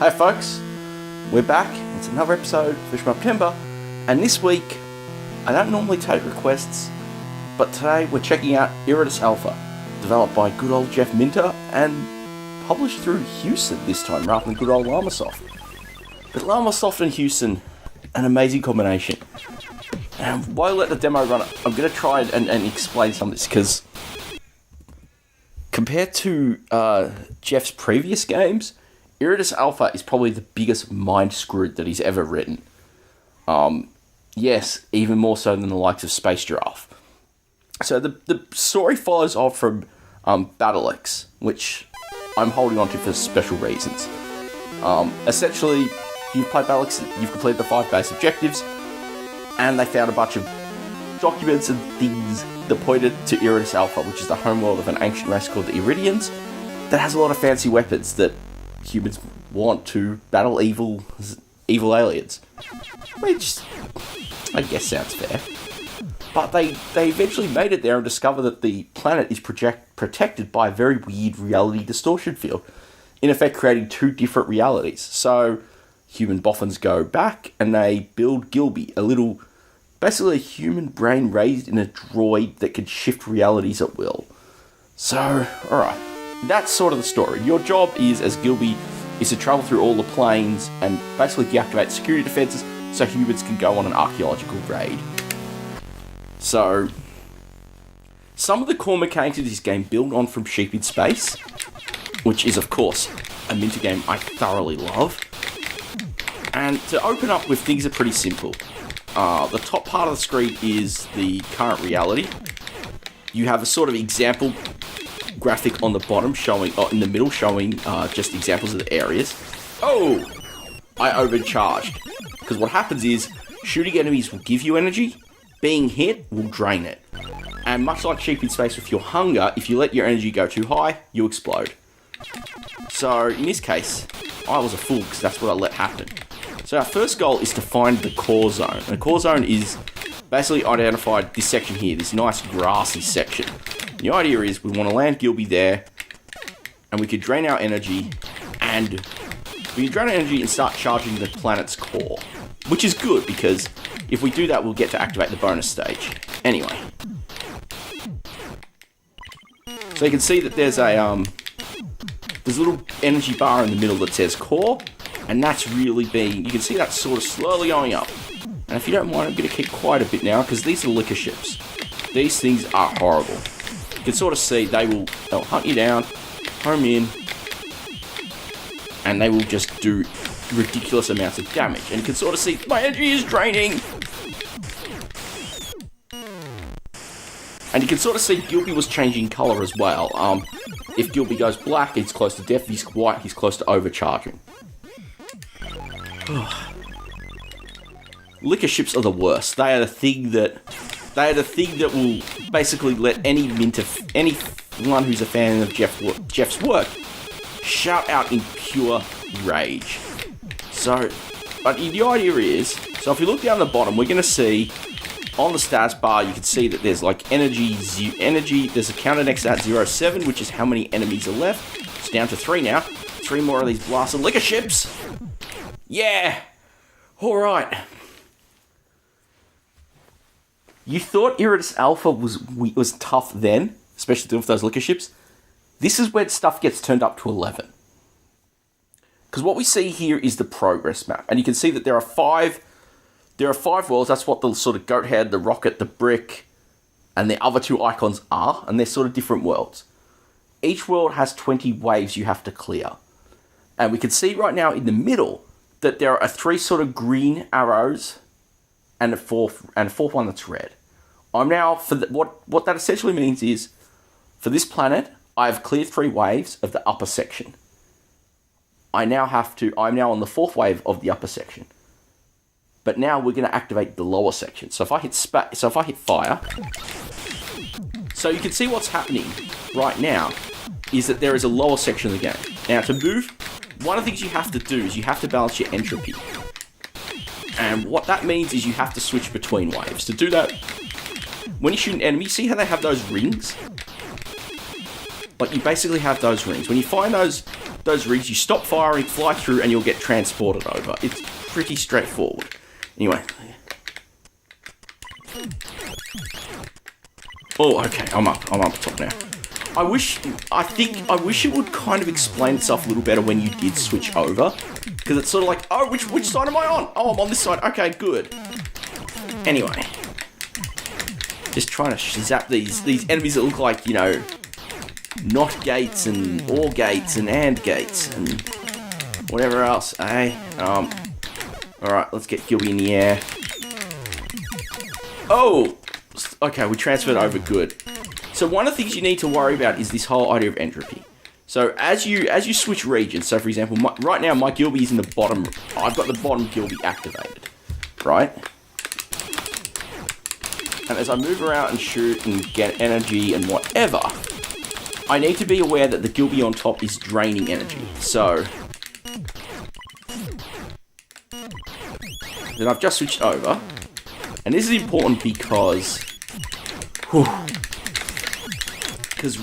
Hey folks, we're back. It's another episode for Shmuptember, and this week, I don't normally take requests, but today we're checking out Iridis Alpha, developed by good old Jeff Minter, and published through Hewson this time, rather than good old Llamasoft. But Llamasoft and Hewson, an amazing combination. And while I let the demo run, I'm going to try and explain some of this, because compared to Jeff's previous games, Iridis Alpha is probably the biggest mind screw that he's ever written. Yes, even more so than the likes of Space Giraffe. So the story follows on from Battle X, which I'm holding on to for special reasons. Essentially, you've played Battle X, you've completed the 5 base objectives, and they found a bunch of documents and things that pointed to Iridis Alpha, which is the homeworld of an ancient race called the Iridians, that has a lot of fancy weapons that humans want to battle evil aliens. Which, I guess sounds fair. But they eventually made it there and discovered that the planet is protected by a very weird reality distortion field, in effect creating 2 different realities. So, human boffins go back and they build Gilby, basically a human brain raised in a droid that can shift realities at will. So, alright. That's sort of the story. Your job is, as Gilby, is to travel through all the planes and basically deactivate security defenses so humans can go on an archaeological raid. So, some of the core mechanics of this game build on from Sheep in Space, which is, of course, a Minter game I thoroughly love. And to open up with, things are pretty simple. The top part of the screen is the current reality. You have a sort of example graphic on the bottom in the middle showing just examples of the areas. Oh! I overcharged. Because what happens is, shooting enemies will give you energy, being hit will drain it. And much like Sheep in Space with your hunger, if you let your energy go too high, you explode. So, in this case, I was a fool because that's what I let happen. So our first goal is to find the core zone. And the core zone is basically identified this section here, this nice grassy section. The idea is we want to land Gilby there, and we could drain our energy, and we can drain our energy and start charging the planet's core. Which is good, because if we do that, we'll get to activate the bonus stage. Anyway. So you can see that there's a little energy bar in the middle that says core, and that's really you can see that sort of slowly going up. And if you don't mind, I'm going to keep quiet a bit now, because these are liquor ships. These things are horrible. You can sort of see they'll hunt you down, home in, and they will just do ridiculous amounts of damage. And you can sort of see my energy is draining. And you can sort of see Gilby was changing colour as well. If Gilby goes black, he's close to death. If he's white, he's close to overcharging. Liquor ships are the worst. They are the thing that will basically let anyone who's a fan of Jeff's work shout out in pure rage. So, but the idea is, so if you look down the bottom, we're going to see on the status bar, you can see that there's like energy, there's a counter next to that 07, which is how many enemies are left. It's down to 3 now. 3 more of these blasted liquor ships. Yeah! Alright. You thought Iridis Alpha was tough then, especially dealing with those liquor ships. This is where stuff gets turned up to 11. Because what we see here is the progress map. And you can see that there are 5 worlds. That's what the sort of goat head, the rocket, the brick, and the other 2 icons are. And they're sort of different worlds. Each world has 20 waves you have to clear. And we can see right now in the middle that there are 3 sort of green arrows and a fourth one that's red. I'm now, what that essentially means is, for this planet, I've cleared 3 waves of the upper section. I'm now on the 4th wave of the upper section. But now we're going to activate the lower section. So if I hit fire, so you can see what's happening right now is that there is a lower section of the game. Now to move, one of the things you have to do is you have to balance your entropy. And what that means is you have to switch between waves. To do that, when you shoot an enemy, see how they have those rings? Like, you basically have those rings. When you find those those rigs, you stop firing, fly through, and you'll get transported over. It's pretty straightforward. Anyway. Oh, okay, I'm up top now. I wish it would kind of explain itself a little better when you did switch over. Because it's sort of like, oh, which side am I on? Oh, I'm on this side. Okay, good. Anyway. Just trying to zap these enemies that look like, you know, not gates and or gates and gates and whatever else, eh? Alright, let's get Gilby in the air. Oh! Okay, we transferred over, good. So one of the things you need to worry about is this whole idea of entropy. So as you switch regions, so for example, right now my Gilby is in the bottom, I've got the bottom Gilby activated, right? And as I move around and shoot and get energy and whatever, I need to be aware that the Gilby on top is draining energy. So then I've just switched over, and this is important because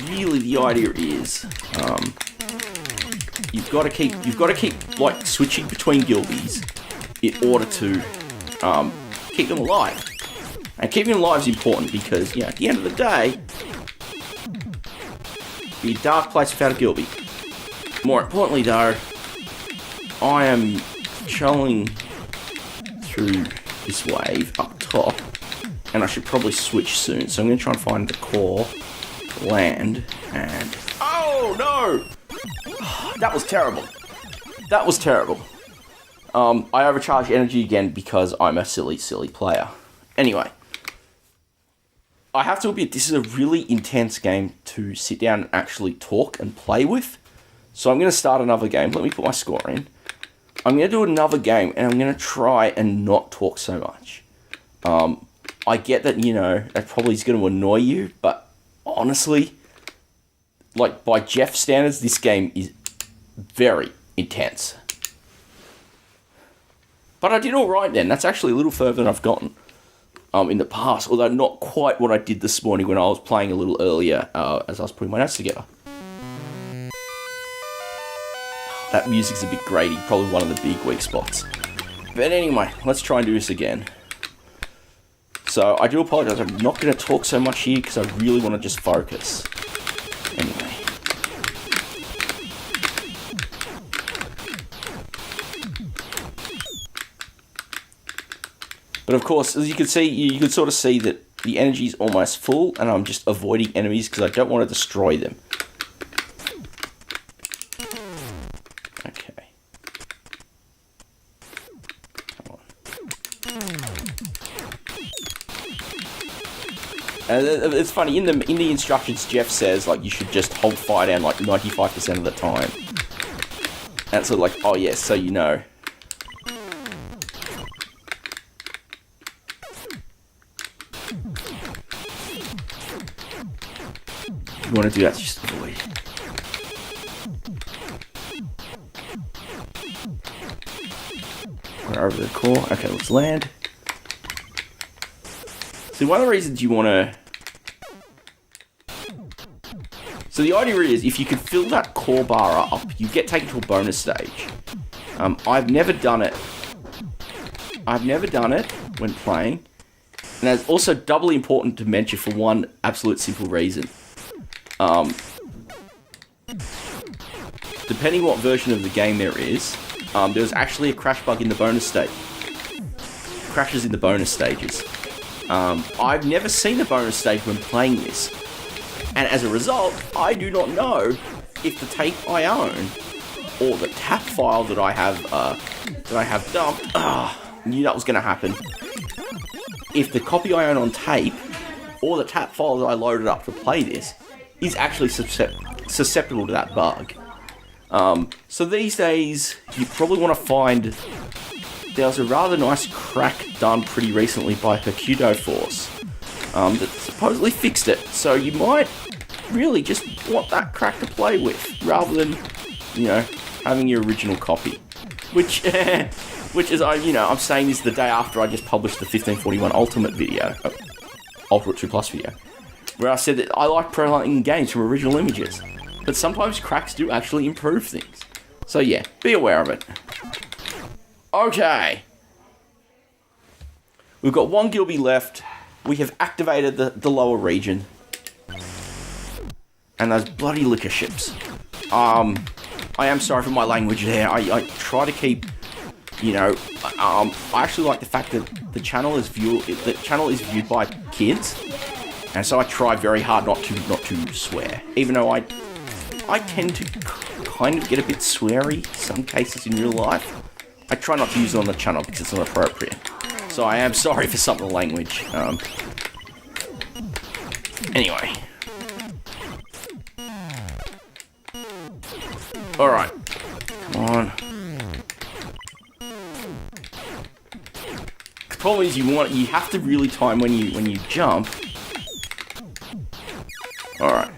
really the idea is you've got to keep like switching between Gilbys in order to keep them alive. And keeping them alive is important because, you know, at the end of the day, be a dark place without a Gilby. More importantly, though, I am trolling through this wave up top, and I should probably switch soon. So I'm going to try and find the core, land, and... Oh, no! That was terrible. That was terrible. I overcharged energy again because I'm a silly, silly player. Anyway. I have to admit, this is a really intense game to sit down and actually talk and play with. So I'm going to start another game. Let me put my score in. I'm going to do another game, and I'm going to try and not talk so much. I get that, you know, that probably is going to annoy you, but honestly, like, by Jeff standards, this game is very intense. But I did alright then. That's actually a little further than I've gotten. In the past, although not quite what I did this morning when I was playing a little earlier as I was putting my notes together. That music's a bit grating, probably one of the big weak spots. But anyway, let's try and do this again. So, I do apologise, I'm not going to talk so much here because I really want to just focus. Anyway. But of course, as you can see, you can sort of see that the energy is almost full, and I'm just avoiding enemies because I don't want to destroy them. Okay. Come on. And it's funny, in the instructions, Jeff says, like, you should just hold fire down, like, 95% of the time. And it's sort of like, oh yes, so you know. You want to do that, just avoid. We're over the core. Okay, let's land. So one of the reasons you want to... So the idea is, if you can fill that core bar up, you get taken to a bonus stage. I've never done it. I've never done it when playing. And it's also doubly important to mention for one absolute simple reason. Depending what version of the game there is, there's actually a crash bug in the bonus stage. Crashes in the bonus stages. I've never seen a bonus stage when playing this, and as a result, I do not know if the tape I own or the tap file that I have dumped. Knew that was going to happen. If the copy I own on tape or the tap file that I loaded up to play this is actually susceptible to that bug. So these days, you probably want to find... There was a rather nice crack done pretty recently by Hercudo Force that supposedly fixed it. So you might really just want that crack to play with, rather than, you know, having your original copy. Which is, I'm saying this the day after I just published the 1541 Ultimate video, Ultimate 2 Plus video, where I said that I like prolonging games from original images, but sometimes cracks do actually improve things. So yeah, be aware of it. Okay. We've got one Gilby left. We have activated the lower region. And those bloody liquor ships. I am sorry for my language there. I try to keep, you know, I actually like the fact that the channel is viewed by kids, and so I try very hard not to swear, even though I tend to kind of get a bit sweary some cases in real life. I try not to use it on the channel because it's not appropriate. So I am sorry for some of the language. Anyway. Alright. Come on. The problem is you have to really time when you jump. Alright.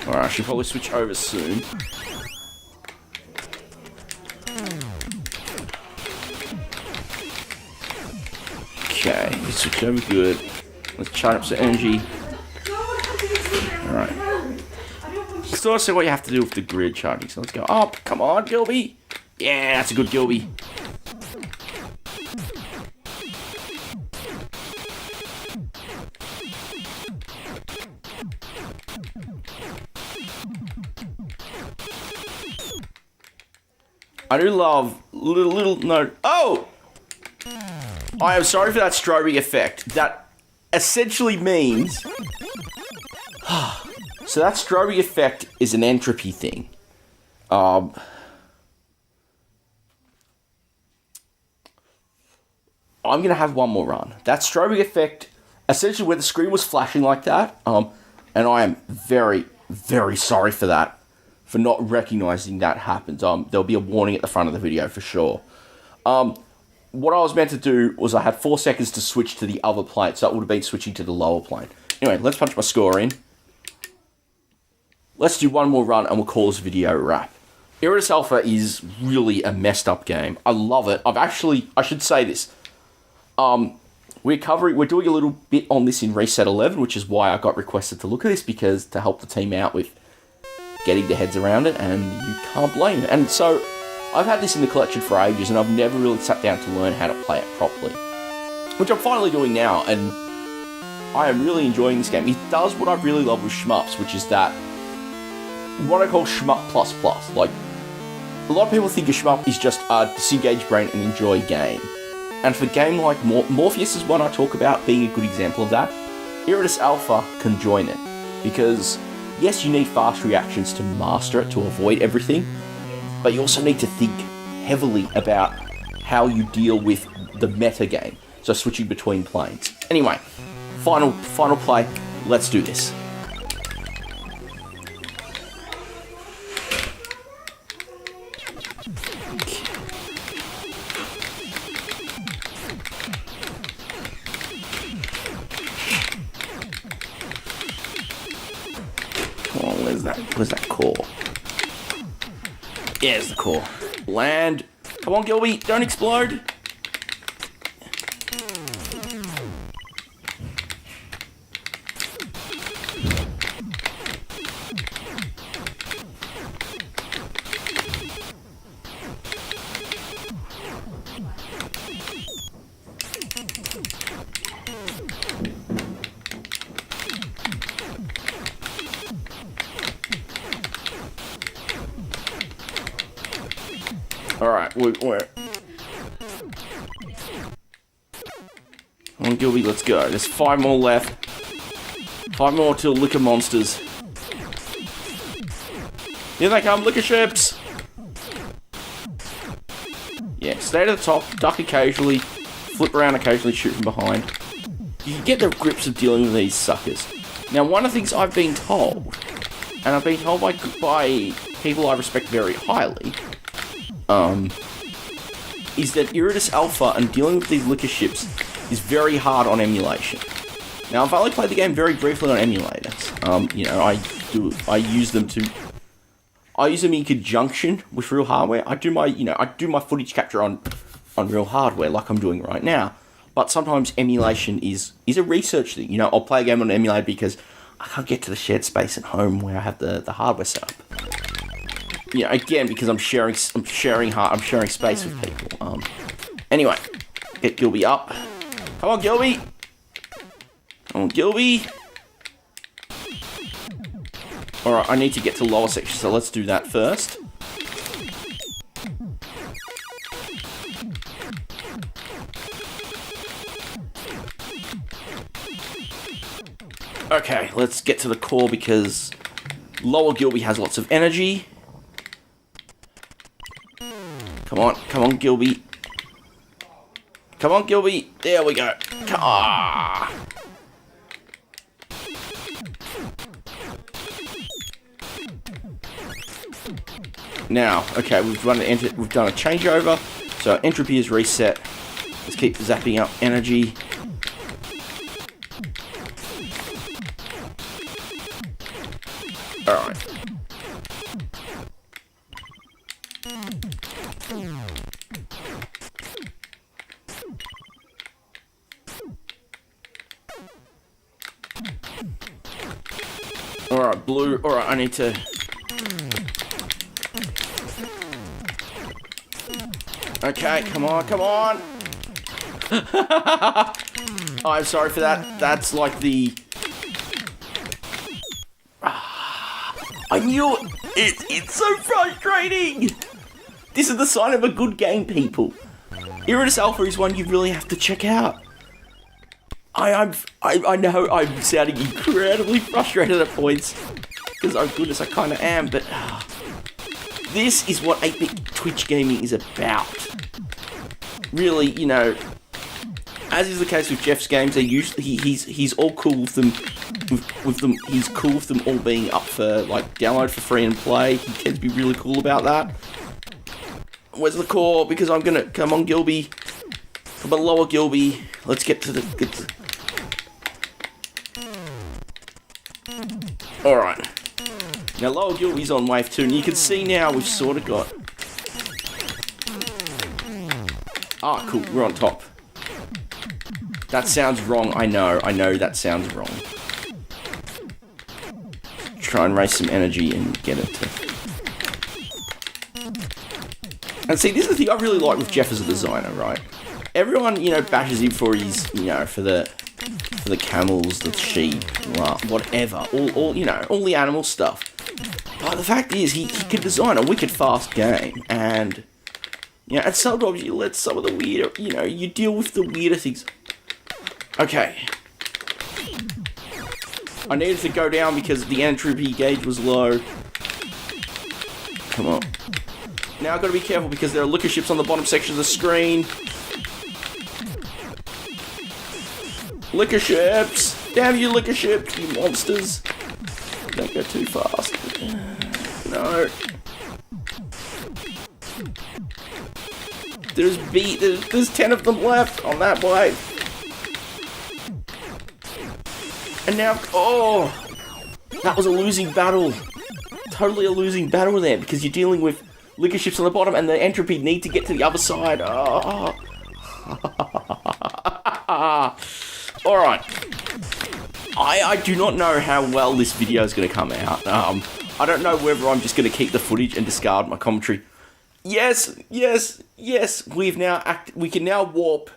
Alright, I should probably switch over soon. Okay, let's switch over good. Let's charge up some energy. Alright. So let's see what you have to do with the grid charging. So let's go up. Come on, Gilby. Yeah, that's a good Gilby. I do love little note. Oh! I am sorry for that strobing effect. That essentially means... So that strobing effect is an entropy thing. I'm going to have one more run. That strobing effect, essentially where the screen was flashing like that, and I am very, very sorry for that. For not recognizing that happened. There'll be a warning at the front of the video for sure. What I was meant to do was I had 4 seconds to switch to the other plane, so that would have been switching to the lower plane. Anyway, let's punch my score in. Let's do one more run and we'll call this video a wrap. Iridis Alpha is really a messed up game. I love it. I should say this. We're doing a little bit on this in Reset 11, which is why I got requested to look at this, because to help the team out with getting their heads around it, and you can't blame it. And so, I've had this in the collection for ages, and I've never really sat down to learn how to play it properly. Which I'm finally doing now, and I am really enjoying this game. It does what I really love with shmups, which is that, what I call shmup plus plus. Like, a lot of people think a shmup is just a disengage brain and enjoy game. And for a game like Morpheus is one I talk about being a good example of that. Iridis Alpha can join it, because yes, you need fast reactions to master it, to avoid everything, but you also need to think heavily about how you deal with the meta game, so switching between planes. Anyway, final play, let's do this. Where's that core? Yeah, it's the core. Land. Come on, Gilby, don't explode. Alright, we're... Come on, Gilby, let's go. There's 5 more left. 5 more till liquor monsters. Here they come, liquor ships! Yeah, stay to the top, duck occasionally, flip around occasionally, shoot from behind. You can get the grips of dealing with these suckers. Now, one of the things I've been told, and I've been told by people I respect very highly, is that Iridis Alpha and dealing with these liquor ships is very hard on emulation. Now, I've only played the game very briefly on emulators. You know, use them in conjunction with real hardware. I do my footage capture on real hardware like I'm doing right now. But sometimes emulation is a research thing. You know, I'll play a game on emulator because I can't get to the shared space at home where I have the hardware set up. You know, again, because I'm sharing space with people. Anyway, get Gilby up. Come on, Gilby. Come on, Gilby. Alright, I need to get to the lower section, so let's do that first. Okay, let's get to the core because lower Gilby has lots of energy. Come on, Gilby. Come on, Gilby. There we go. Ah. Now, okay, we've done a changeover, so entropy is reset. Let's keep zapping up energy. Alright. Alright, blue. Alright, I need to... Okay, come on. I'm sorry for that. That's like the... I knew it. It's so frustrating. This is the sign of a good game, people. Iridis Alpha is one you really have to check out. I know I'm sounding incredibly frustrated at points, because oh goodness, I kind of am, but this is what 8-bit Twitch gaming is about. Really, you know, as is the case with Jeff's games, they usually he's all cool with them. With them, he's cool with them all being up for like download for free and play. He tends to be really cool about that. Where's the core? Because I'm gonna come on, Gilby. Come on, lower Gilby. Let's get to the. All right. Now lower Gilby's on wave 2, and you can see now we've sort of got. Ah, cool. We're on top. That sounds wrong. I know that sounds wrong. Try and raise some energy and get it to... And see, this is the thing I really like with Jeff as a designer, right? Everyone, you know, bashes him for his, you know, for the camels, the sheep, whatever, all you know, all the animal stuff. But the fact is, he can design a wicked fast game, and you know, and sometimes you let some of the weirder, you know, you deal with the weirder things. Okay. I needed to go down because the entropy gauge was low. Come on. Now I've got to be careful because there are liquor ships on the bottom section of the screen. Liquor ships! Damn you liquor ships, you monsters! Don't go too fast. No. There's 10 of them left on that wave. And now, oh, that was a losing battle. Totally a losing battle there because you're dealing with liquor ships on the bottom and the entropy need to get to the other side. Oh. Alright. I do not know how well this video is going to come out. I don't know whether I'm just going to keep the footage and discard my commentary. Yes. We can now warp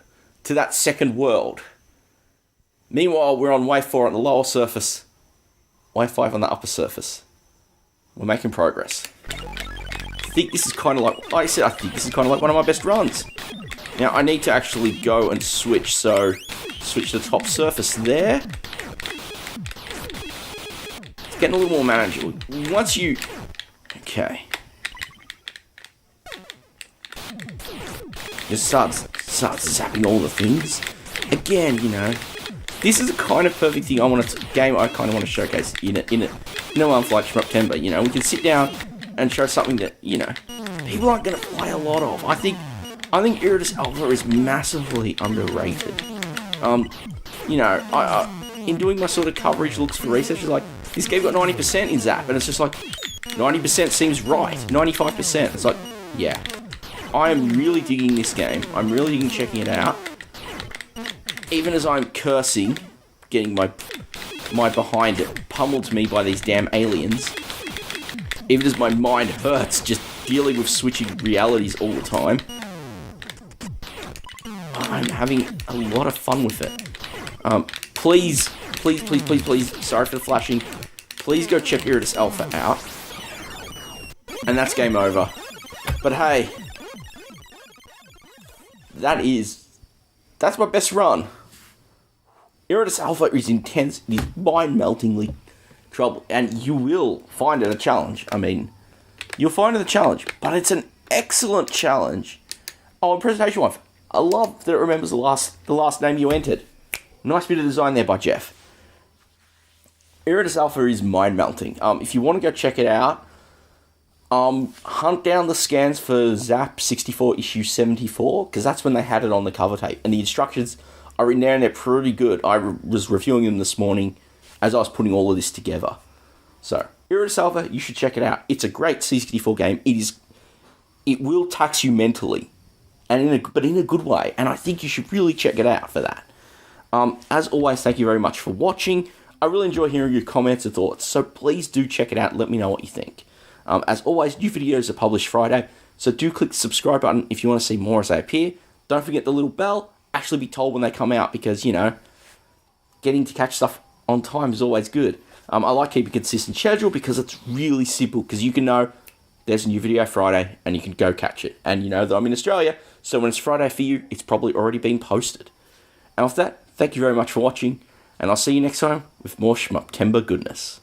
to that second world. Meanwhile, we're on wave 4 on the lower surface. Wave 5 on the upper surface. We're making progress. I think this is kind of like I said, I think this is kind of like one of my best runs. Now, I need to actually go and switch, so switch the top surface there. It's getting a little more manageable. Once you... Okay. Just start zapping all the things. Again, you know... This is the kind of perfect thing game I kind of want to showcase in a month like Shmuptember. You know, we can sit down and show something that, you know, people aren't going to play a lot of. I think Iridis Alpha is massively underrated. You know, in doing my sort of coverage looks for research, it's like, this game got 90% in Zap, and it's just like, 90% seems right, 95%. It's like, yeah. I am really digging this game. I'm really digging checking it out. Even as I'm cursing, getting my behind it pummeled to me by these damn aliens. Even as my mind hurts just dealing with switching realities all the time. I'm having a lot of fun with it. Please, sorry for the flashing. Please go check Iridis Alpha out. And that's game over. But hey, that's my best run. Iridis Alpha is intense, it is mind-meltingly trouble, and you will find it a challenge. I mean, you'll find it a challenge, but it's an excellent challenge. Oh, and presentation one, I love that it remembers the last name you entered. Nice bit of design there by Jeff. Iridis Alpha is mind-melting. If you want to go check it out, hunt down the scans for Zap 64 issue 74, because that's when they had it on the cover tape, and the instructions are in there and they're pretty good. I was reviewing them this morning as I was putting all of this together. So, Iridis Alpha, you should check it out. It's a great C64 game. It will tax you mentally, but in a good way, and I think you should really check it out for that. As always, thank you very much for watching. I really enjoy hearing your comments and thoughts, so please do check it out and let me know what you think. As always, new videos are published Friday, so do click the subscribe button if you want to see more as they appear. Don't forget the little bell. Actually be told when they come out, because, you know, getting to catch stuff on time is always good. I like keeping a consistent schedule because it's really simple, because you can know there's a new video Friday and you can go catch it. And you know that I'm in Australia, so when it's Friday for you, it's probably already been posted. And with that, thank you very much for watching, and I'll see you next time with more Shmuptember goodness.